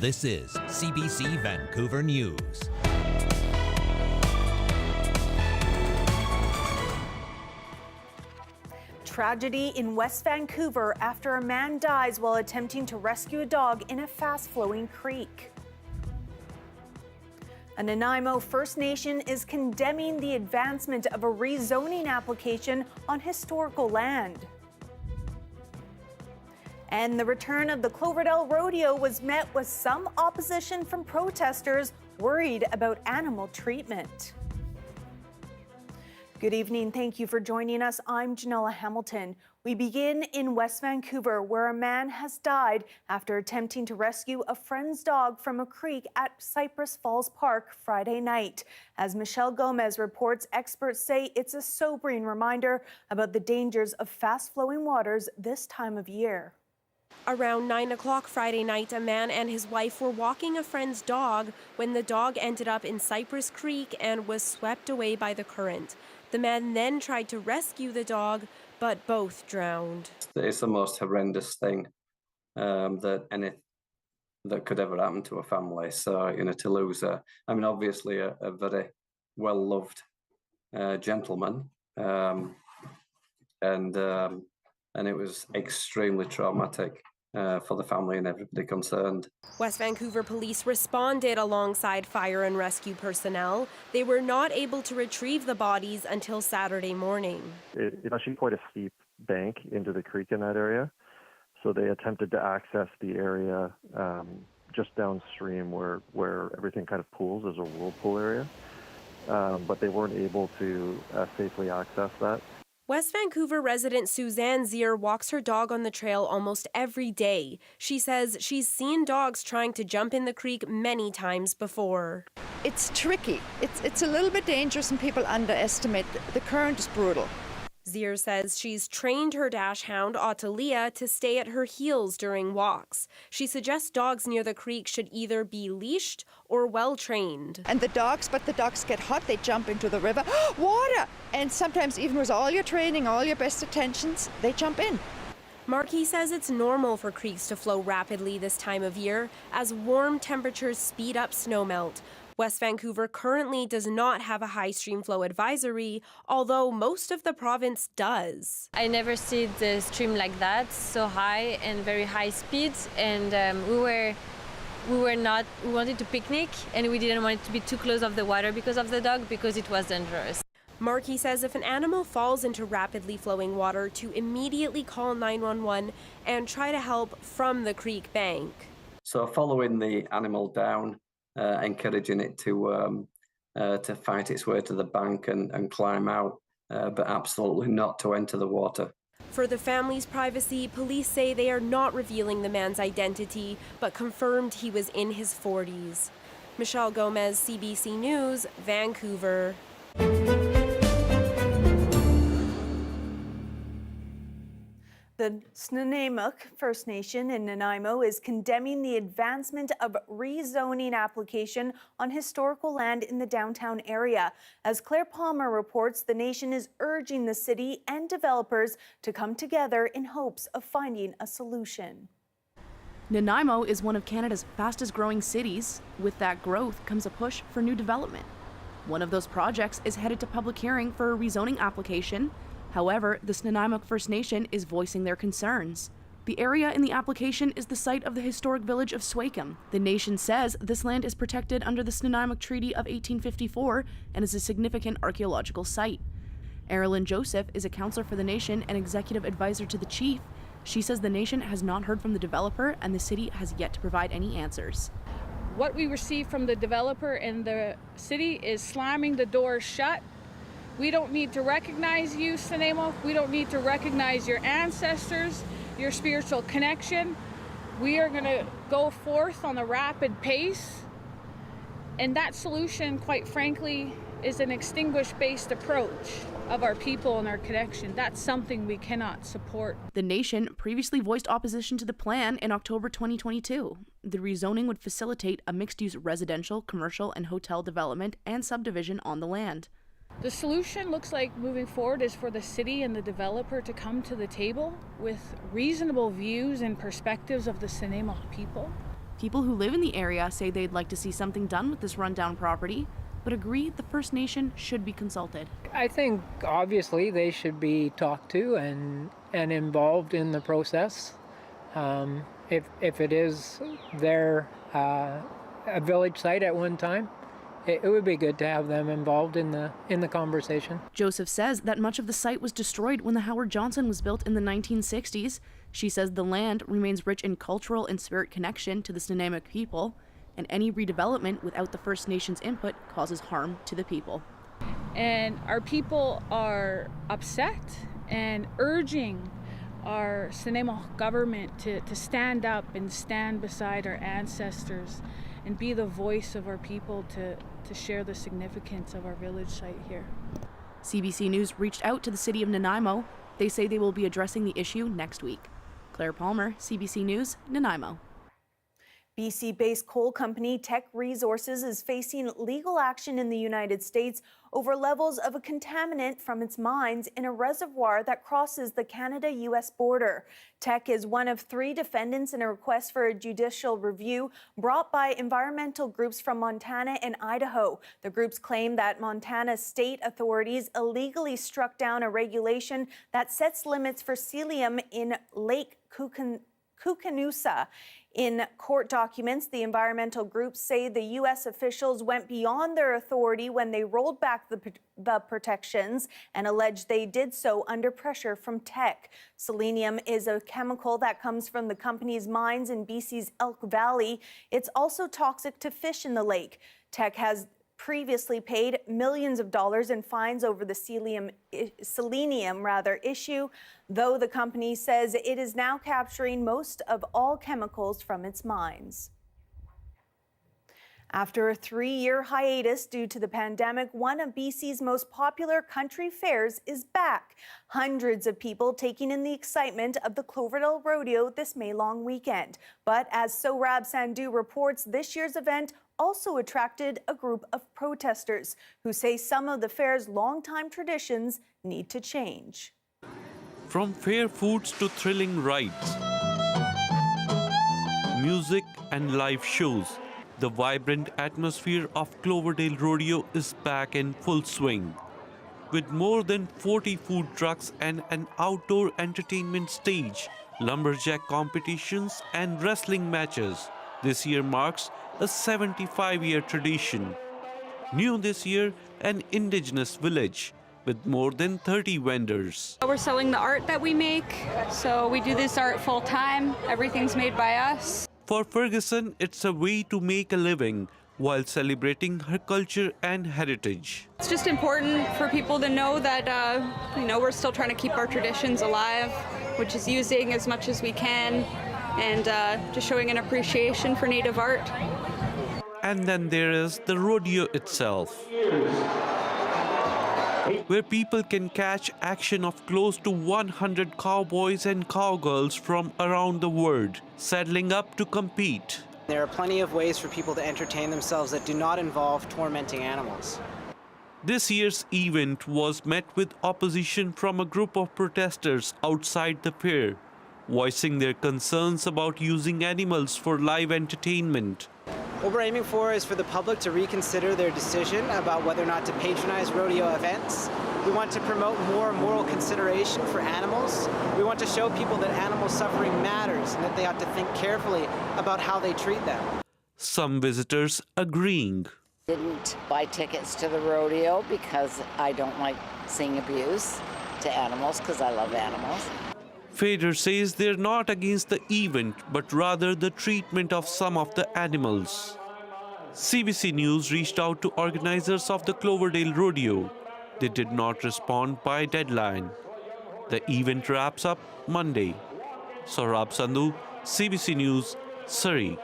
This is CBC Vancouver News. Tragedy in West Vancouver after a man dies while attempting to rescue a dog in a fast-flowing creek. A Nanaimo First Nation is condemning the advancement of a rezoning application on historical land. And the return of the Cloverdale Rodeo was met with some opposition from protesters worried about animal treatment. Good evening. Thank you for joining us. I'm Janella Hamilton. We begin in West Vancouver, where a man has died after attempting to rescue a friend's dog from a creek at Cypress Falls Park Friday night. As Michelle Gomez reports, experts say it's a sobering reminder about the dangers of fast-flowing waters this time of year. Around 9 o'clock Friday night, a man and his wife were walking a friend's dog when the dog ended up in Cypress Creek and was swept away by the current. The man then tried to rescue the dog, but both drowned. It's the most horrendous thing that could ever happen to a family. So, to lose obviously a very well-loved gentleman, and it was extremely traumatic for the family and everybody concerned. West Vancouver police responded alongside fire and rescue personnel. They were not able to retrieve the bodies until Saturday morning. It's actually quite a steep bank into the creek in that area. So they attempted to access the area just downstream where everything kind of pools as a whirlpool area. But they weren't able to safely access that. West Vancouver resident Suzanne Zier walks her dog on the trail almost every day. She says she's seen dogs trying to jump in the creek many times before. It's tricky. It's a little bit dangerous and people underestimate. The current is brutal. Zier says she's trained her dash hound, Ottalia, to stay at her heels during walks. She suggests dogs near the creek should either be leashed or well-trained. And the dogs get hot, they jump into the river. Water! And sometimes even with all your training, all your best attentions, they jump in. Markey says it's normal for creeks to flow rapidly this time of year as warm temperatures speed up snowmelt. West Vancouver currently does not have a high stream flow advisory, although most of the province does. I never see the stream like that, so high and very high speeds, and we wanted to picnic, and we didn't want it to be too close of the water because of the dog, because it was dangerous. Markey says if an animal falls into rapidly flowing water, to immediately call 911 and try to help from the creek bank. So following the animal down, encouraging it to fight its way to the bank and climb out, but absolutely not to enter the water. For the family's privacy, police say they are not revealing the man's identity, but confirmed he was in his 40s. Michelle Gomez, CBC News, Vancouver. The Nanaimo First Nation in Nanaimo is condemning the advancement of rezoning application on historical land in the downtown area. As Claire Palmer reports, the nation is urging the city and developers to come together in hopes of finding a solution. Nanaimo is one of Canada's fastest growing cities. With that growth comes a push for new development. One of those projects is headed to public hearing for a rezoning application. However, the Nanaimo First Nation is voicing their concerns. The area in the application is the site of the historic village of Swacom. The nation says this land is protected under the Nanaimo Treaty of 1854 and is a significant archaeological site. Erilyn Joseph is a counselor for the nation and executive advisor to the chief. She says the nation has not heard from the developer and the city has yet to provide any answers. What we receive from the developer and the city is slamming the doors shut. We don't need to recognize you, Nanaimo. We don't need to recognize your ancestors, your spiritual connection. We are going to go forth on a rapid pace. And that solution, quite frankly, is an extinguish-based approach of our people and our connection. That's something we cannot support. The nation previously voiced opposition to the plan in October 2022. The rezoning would facilitate a mixed-use residential, commercial, and hotel development and subdivision on the land. The solution looks like moving forward is for the city and the developer to come to the table with reasonable views and perspectives of the Nanaimo people. People who live in the area say they'd like to see something done with this rundown property, but agree the First Nation should be consulted. I think obviously they should be talked to and involved in the process. If it is their a village site at one time, it would be good to have them involved in the conversation. Joseph says that much of the site was destroyed when the Howard Johnson was built in the 1960s. She says the land remains rich in cultural and spirit connection to the Nanaimo people, and any redevelopment without the First Nations input causes harm to the people. And our people are upset and urging our Nanaimo government to stand up and stand beside our ancestors and be the voice of our people to share the significance of our village site here. CBC News reached out to the city of Nanaimo. They say they will be addressing the issue next week. Claire Palmer, CBC News, Nanaimo. BC-based coal company Teck Resources is facing legal action in the United States over levels of a contaminant from its mines in a reservoir that crosses the Canada-U.S. border. Teck is one of 3 defendants in a request for a judicial review brought by environmental groups from Montana and Idaho. The groups claim that Montana state authorities illegally struck down a regulation that sets limits for celium in Lake Koocanusa. In court documents, the environmental groups say the U.S. officials went beyond their authority when they rolled back the protections and allege they did so under pressure from Teck. Selenium is a chemical that comes from the company's mines in BC's Elk Valley. It's also toxic to fish in the lake. Teck has previously paid millions of dollars in fines over the selenium issue, though the company says it is now capturing most of all chemicals from its mines. After a 3-year hiatus due to the pandemic, one of BC's most popular country fairs is back. Hundreds of people taking in the excitement of the Cloverdale Rodeo this May-long weekend. But as Sohrab Sandhu reports, this year's event also attracted a group of protesters who say some of the fair's longtime traditions need to change. From fair foods to thrilling rides, music and live shows, the vibrant atmosphere of Cloverdale Rodeo is back in full swing. With more than 40 food trucks and an outdoor entertainment stage, lumberjack competitions and wrestling matches, this year marks a 75-year tradition. New this year, an indigenous village with more than 30 vendors. We're selling the art that we make, so we do this art full time. Everything's made by us. For Ferguson, it's a way to make a living while celebrating her culture and heritage. It's just important for people to know that, we're still trying to keep our traditions alive, which is using as much as we can and just showing an appreciation for Native art. And then there is the rodeo itself, where people can catch action of close to 100 cowboys and cowgirls from around the world, saddling up to compete. There are plenty of ways for people to entertain themselves that do not involve tormenting animals. This year's event was met with opposition from a group of protesters outside the fair, voicing their concerns about using animals for live entertainment. What we're aiming for is for the public to reconsider their decision about whether or not to patronize rodeo events. We want to promote more moral consideration for animals. We want to show people that animal suffering matters and that they have to think carefully about how they treat them. Some visitors agreeing. Didn't buy tickets to the rodeo because I don't like seeing abuse to animals because I love animals. Fader says they're not against the event, but rather the treatment of some of the animals. CBC News reached out to organizers of the Cloverdale Rodeo. They did not respond by deadline. The event wraps up Monday. Sohrab Sandhu, CBC News, Surrey.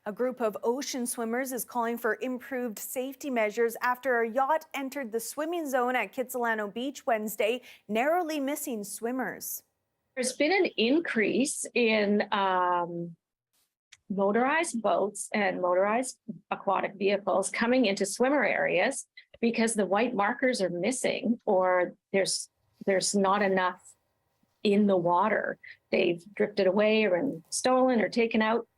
A group of ocean swimmers is calling for improved safety measures after a yacht entered the swimming zone at Kitsilano Beach Wednesday, narrowly missing swimmers. There's been an increase in motorized boats and motorized aquatic vehicles coming into swimmer areas because the white markers are missing or there's not enough in the water. They've drifted away or been stolen or taken out.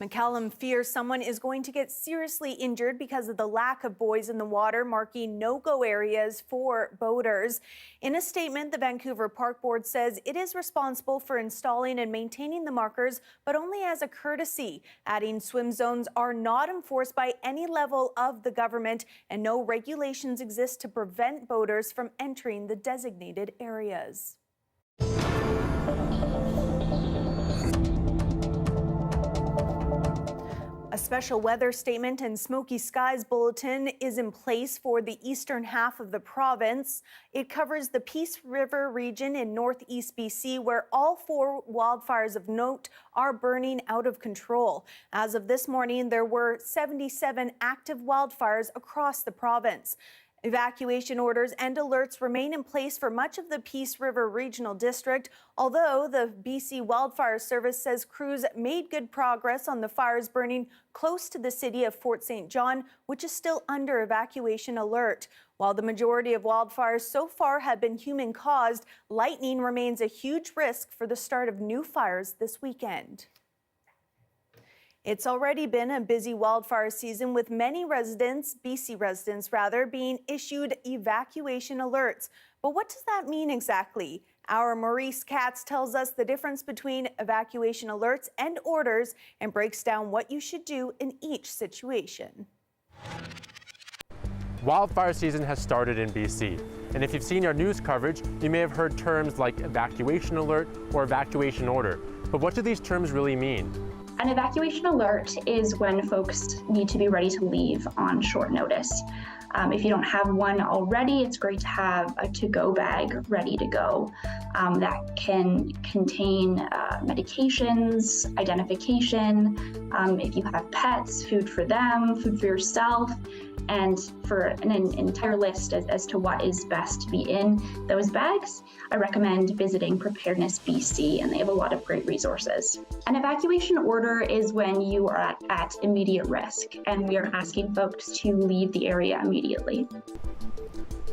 McCallum fears someone is going to get seriously injured because of the lack of buoys in the water, marking no-go areas for boaters. In a statement, the Vancouver Park Board says it is responsible for installing and maintaining the markers, but only as a courtesy, adding swim zones are not enforced by any level of the government and no regulations exist to prevent boaters from entering the designated areas. A special weather statement and smoky skies bulletin is in place for the eastern half of the province. It covers the Peace River region in northeast BC, where all 4 wildfires of note are burning out of control. As of this morning, there were 77 active wildfires across the province. Evacuation orders and alerts remain in place for much of the Peace River Regional District, although the BC Wildfire Service says crews made good progress on the fires burning close to the city of Fort St. John, which is still under evacuation alert. While the majority of wildfires so far have been human-caused, lightning remains a huge risk for the start of new fires this weekend. It's already been a busy wildfire season with many BC residents being issued evacuation alerts. But what does that mean exactly? Our Maurice Katz tells us the difference between evacuation alerts and orders and breaks down what you should do in each situation. Wildfire season has started in BC, and if you've seen our news coverage, you may have heard terms like evacuation alert or evacuation order. But what do these terms really mean? An evacuation alert is when folks need to be ready to leave on short notice. If you don't have one already, it's great to have a to-go bag ready to go that can contain medications, identification, if you have pets, food for them, food for yourself, and for an entire list as to what is best to be in those bags, I recommend visiting Preparedness BC, and they have a lot of great resources. An evacuation order is when you are at immediate risk, and we are asking folks to leave the area immediately.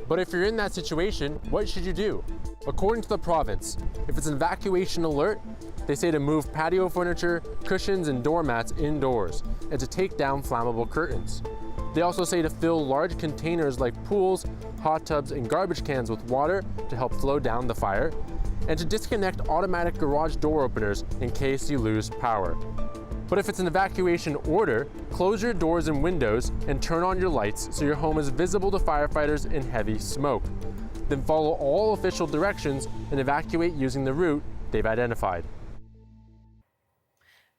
But if you're in that situation, what should you do? According to the province, if it's an evacuation alert, they say to move patio furniture, cushions, and doormats indoors, and to take down flammable curtains. They also say to fill large containers like pools, hot tubs, and garbage cans with water to help slow down the fire, and to disconnect automatic garage door openers in case you lose power. But if it's an evacuation order, close your doors and windows and turn on your lights so your home is visible to firefighters in heavy smoke. Then follow all official directions and evacuate using the route they've identified.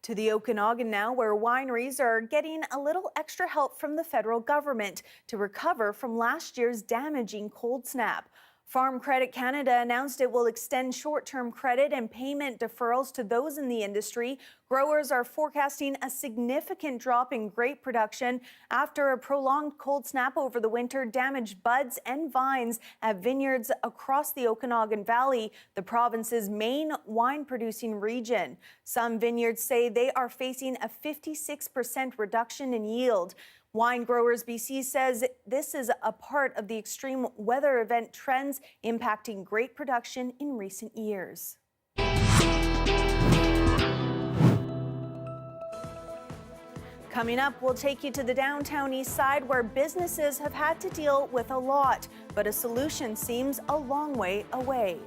To the Okanagan now, where wineries are getting a little extra help from the federal government to recover from last year's damaging cold snap. Farm Credit Canada announced it will extend short-term credit and payment deferrals to those in the industry. Growers are forecasting a significant drop in grape production after a prolonged cold snap over the winter damaged buds and vines at vineyards across the Okanagan Valley, the province's main wine-producing region. Some vineyards say they are facing a 56% reduction in yield. Wine Growers BC says this is a part of the extreme weather event trends impacting grape production in recent years. Coming up, we'll take you to the downtown Eastside, where businesses have had to deal with a lot, but a solution seems a long way away.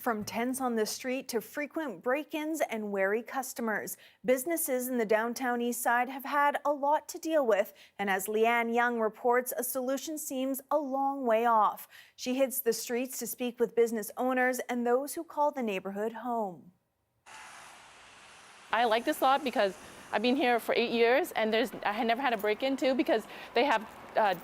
From tents on the street to frequent break-ins and wary customers, businesses in the downtown Eastside have had a lot to deal with. And as Leanne Young reports, a solution seems a long way off. She hits the streets to speak with business owners and those who call the neighborhood home. I like this lot because I've been here for 8 years and I had never had a break-in too because they have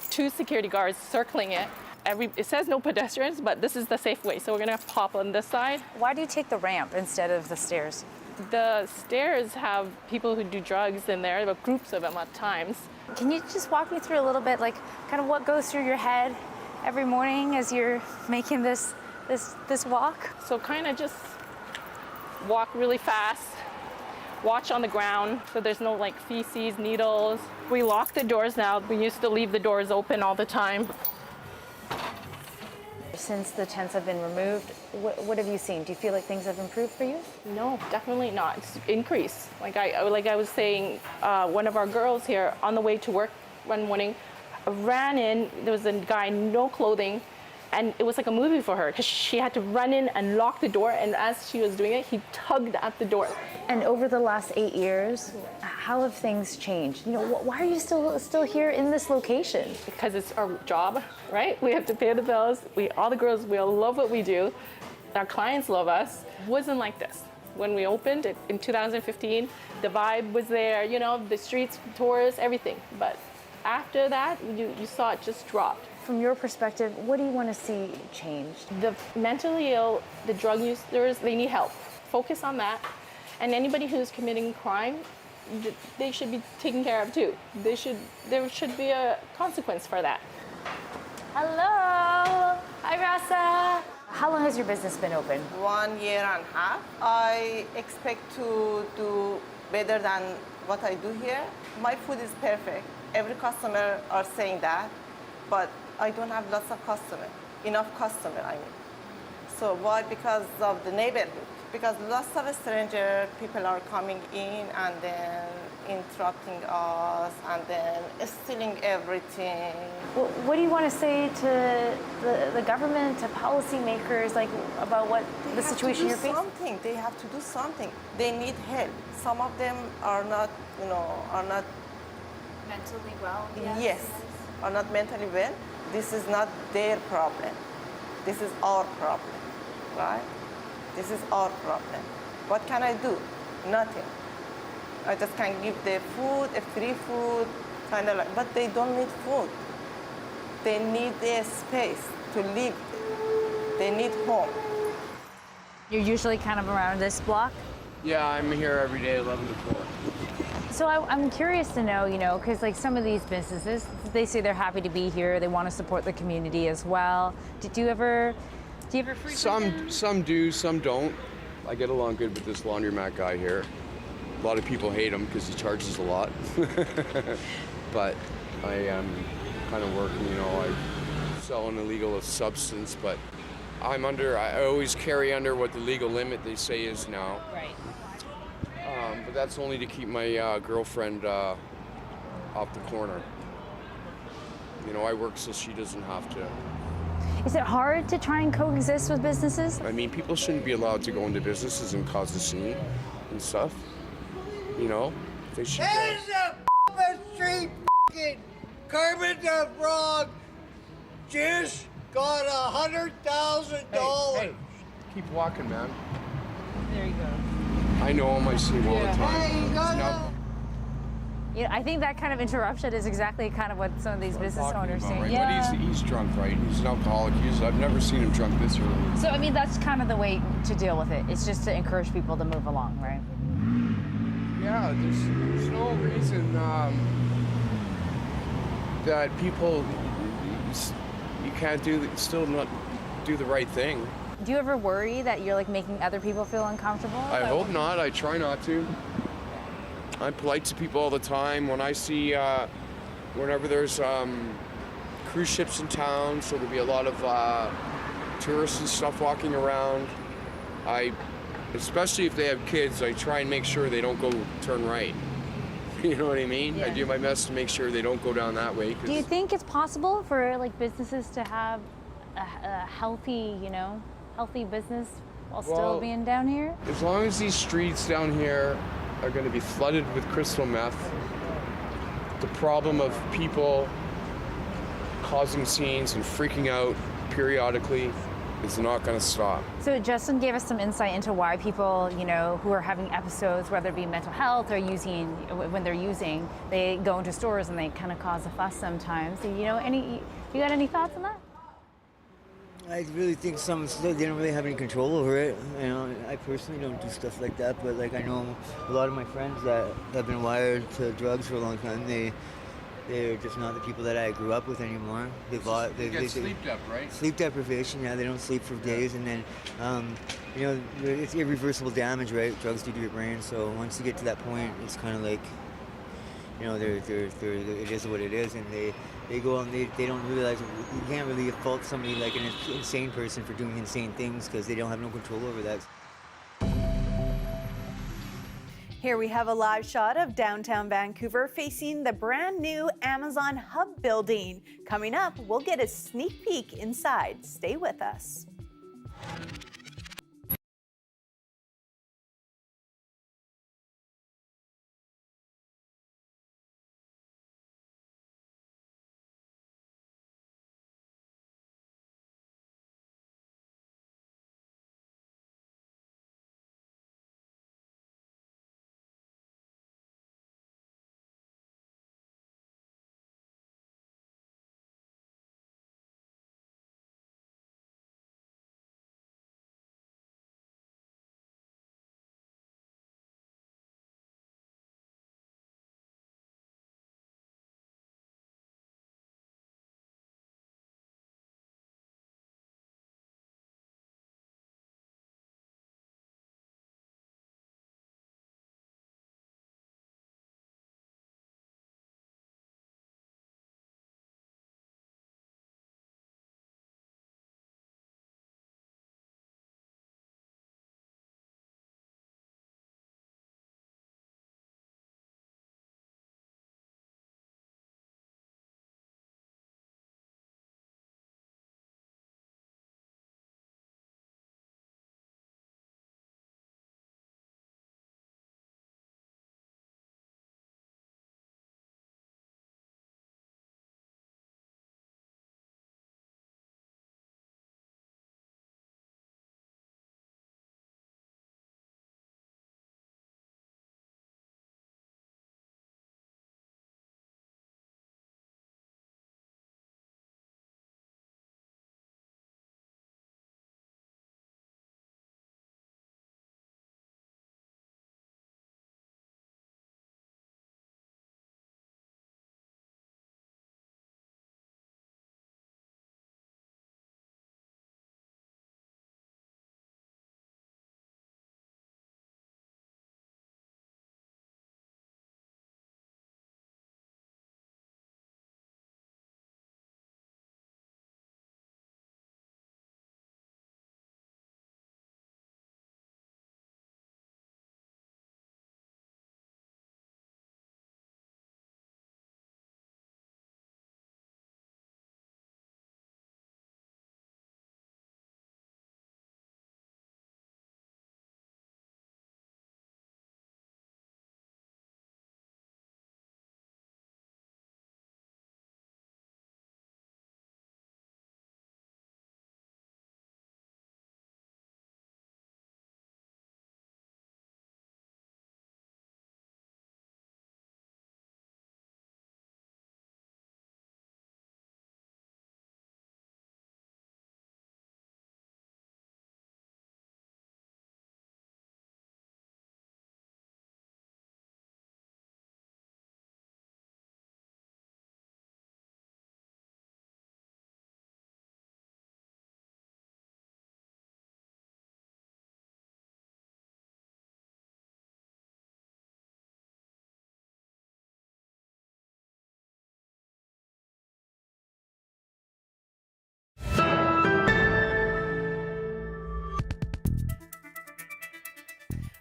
2 security guards circling it. It says no pedestrians, but this is the safe way, so we're gonna pop on this side. Why do you take the ramp instead of the stairs? The stairs have people who do drugs in there, but groups of them at times. Can you just walk me through a little bit, like kind of what goes through your head every morning as you're making this walk? So kind of just walk really fast, watch on the ground so there's no like feces, needles. We lock the doors now. We used to leave the doors open all the time. Since the tents have been removed, what have you seen? Do you feel like things have improved for you? No, definitely not. It's increased. Like I was saying, one of our girls here on the way to work one morning ran in. There was a guy, no clothing, and it was like a movie for her because she had to run in and lock the door. And as she was doing it, he tugged at the door. And over the last 8 years, how have things changed? You know, why are you still here in this location? Because it's our job, right? We have to pay the bills. All the girls, we all love what we do. Our clients love us. It wasn't like this. When we opened it in 2015, the vibe was there, you know, the streets, tourists, everything. But after that, you saw it just dropped. From your perspective, what do you want to see changed? The mentally ill, the drug users, they need help. Focus on that. And anybody who's committing crime, they should be taken care of too. There should be a consequence for that. Hello. Hi, Rasa. How long has your business been open? 1 year and a half. I expect to do better than what I do here. My food is perfect. Every customer are saying that, but I don't have lots of enough customer, I mean. So why? Because of the neighborhood. Because lots of stranger people are coming in and then interrupting us and then stealing everything. Well, what do you want to say to the government, to policymakers, like about what the situation you're facing? Something. They have to do something. They need help. Some of them are not, are not mentally well. Yes, are not mentally well. This is not their problem. This is our problem, right? This is our problem. What can I do? Nothing. I just can give the food, a free food, kind of like, but they don't need food. They need a space to live. They need home. You're usually kind of around this block? Yeah, I'm here every day, 11 to 4. So I'm curious to know, because like some of these businesses, they say they're happy to be here. They want to support the community as well. Do you ever frequent Some do, some don't. I get along good with this laundromat guy here. A lot of people hate him because he charges a lot. But I am kind of working, I sell an illegal substance, but I always carry under what the legal limit they say is now. Right. But that's only to keep my girlfriend off the corner. I work so she doesn't have to. Is it hard to try and coexist with businesses? I mean, people shouldn't be allowed to go into businesses and cause a scene and stuff. They should. There's a street Kermit the Frog just got $100,000. Hey, keep walking, man. There you go. I know him. I see him all the time. I think that kind of interruption is exactly kind of what some of these business owners say. Right? Yeah. But he's drunk, right? He's an alcoholic. I've never seen him drunk this early. So, I mean, that's kind of the way to deal with it. It's just to encourage people to move along, right? Yeah, there's no reason that people, you can't still not do the right thing. Do you ever worry that you're like making other people feel uncomfortable? I hope not. I try not to. I'm polite to people all the time. When I see, whenever there's cruise ships in town, so there'll be a lot of tourists and stuff walking around. Especially if they have kids, I try and make sure they don't go turn right. You know what I mean? Yeah. I do my best to make sure they don't go down that way. Do you think it's possible for like businesses to have a healthy, healthy business while still being down here? As long as these streets down here are going to be flooded with crystal meth, the problem of people causing scenes and freaking out periodically is not going to stop. So Justin gave us some insight into why people, who are having episodes, whether it be mental health or when they're using, they go into stores and they kind of cause a fuss sometimes. So, you got any thoughts on that? I really think some still didn't really have any control over it. I personally don't do stuff like that, but I know a lot of my friends that have been wired to drugs for a long time. They're just not the people that I grew up with anymore. They get sleep dep, right? Sleep deprivation, yeah. They don't sleep for days, and then it's irreversible damage, right? Drugs do to your brain. So once you get to that point, it's kind of like, it is what it is, and they go and they don't realize you can't really fault somebody like an insane person for doing insane things because they don't have no control over that. Here we have a live shot of downtown Vancouver facing the brand new Amazon Hub building. Coming up, we'll get a sneak peek inside. Stay with us.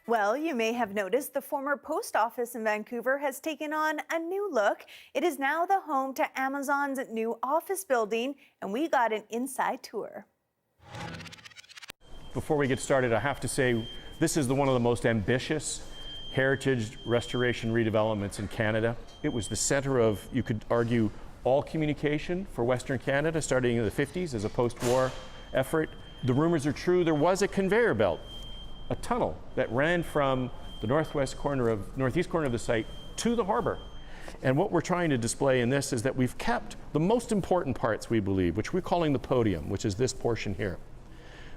Well, you may have noticed the former post office in Vancouver has taken on a new look. It is now the home to Amazon's new office building, and we got an inside tour. Before we get started, I have to say this is one of the most ambitious heritage restoration redevelopments in Canada. It was the center of, you could argue, all communication for Western Canada starting in the 50s as a post-war effort. The rumors are true. There was a conveyor belt, a tunnel that ran from the northeast corner of the site to the harbor. And what we're trying to display in this is that we've kept the most important parts, we believe, which we're calling the podium, which is this portion here.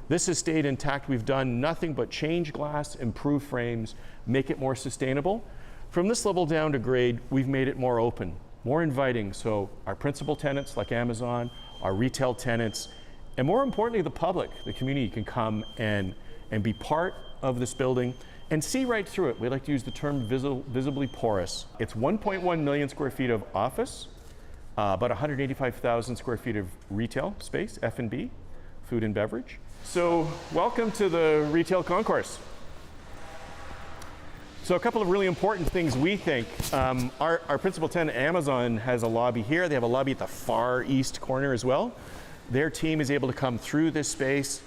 This has stayed intact. We've done nothing but change glass, improve frames, make it more sustainable. From this level down to grade, we've made it more open, more inviting, so our principal tenants like Amazon, our retail tenants, and more importantly, the public, the community can come and be part of this building and see right through it. We like to use the term visibly porous. It's 1.1 million square feet of office, about 185,000 square feet of retail space, F&B, food and beverage. So welcome to the retail concourse. So a couple of really important things we think. Our principal tenant, Amazon, has a lobby here. They have a lobby at the far east corner as well. Their team is able to come through this space,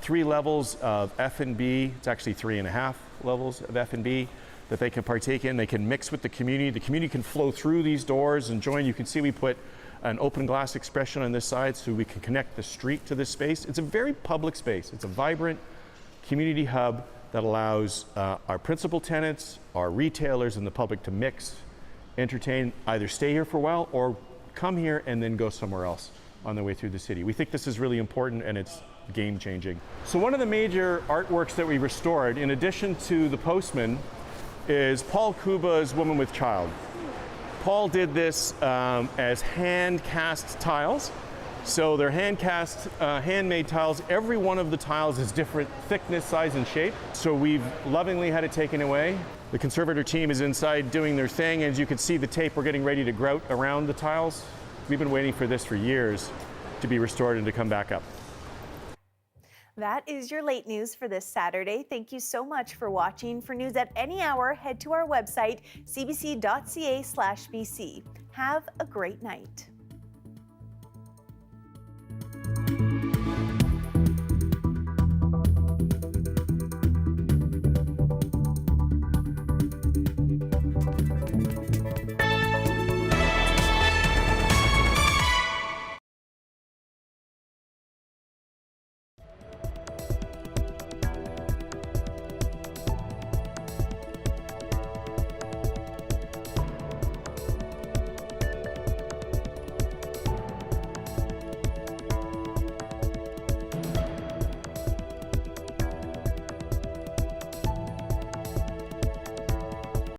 3 levels of F&B. It's actually 3.5 levels of F&B that they can partake in. They can mix with the community. The community can flow through these doors and join. You can see we put an open glass expression on this side so we can connect the street to this space. It's a very public space. It's a vibrant community hub that allows our principal tenants, our retailers, and the public to mix, entertain, either stay here for a while or come here and then go somewhere else on their way through the city. We think this is really important and it's game changing. So one of the major artworks that we restored, in addition to the postman, is Paul Kuba's Woman with Child. Paul did this as hand cast tiles. So they're hand cast, handmade tiles. Every one of the tiles is different thickness, size, and shape. So we've lovingly had it taken away. The conservator team is inside doing their thing. As you can see the tape, we're getting ready to grout around the tiles. We've been waiting for this for years to be restored and to come back up. That is your late news for this Saturday. Thank you so much for watching. For news at any hour, head to our website, cbc.ca/bc. Have a great night.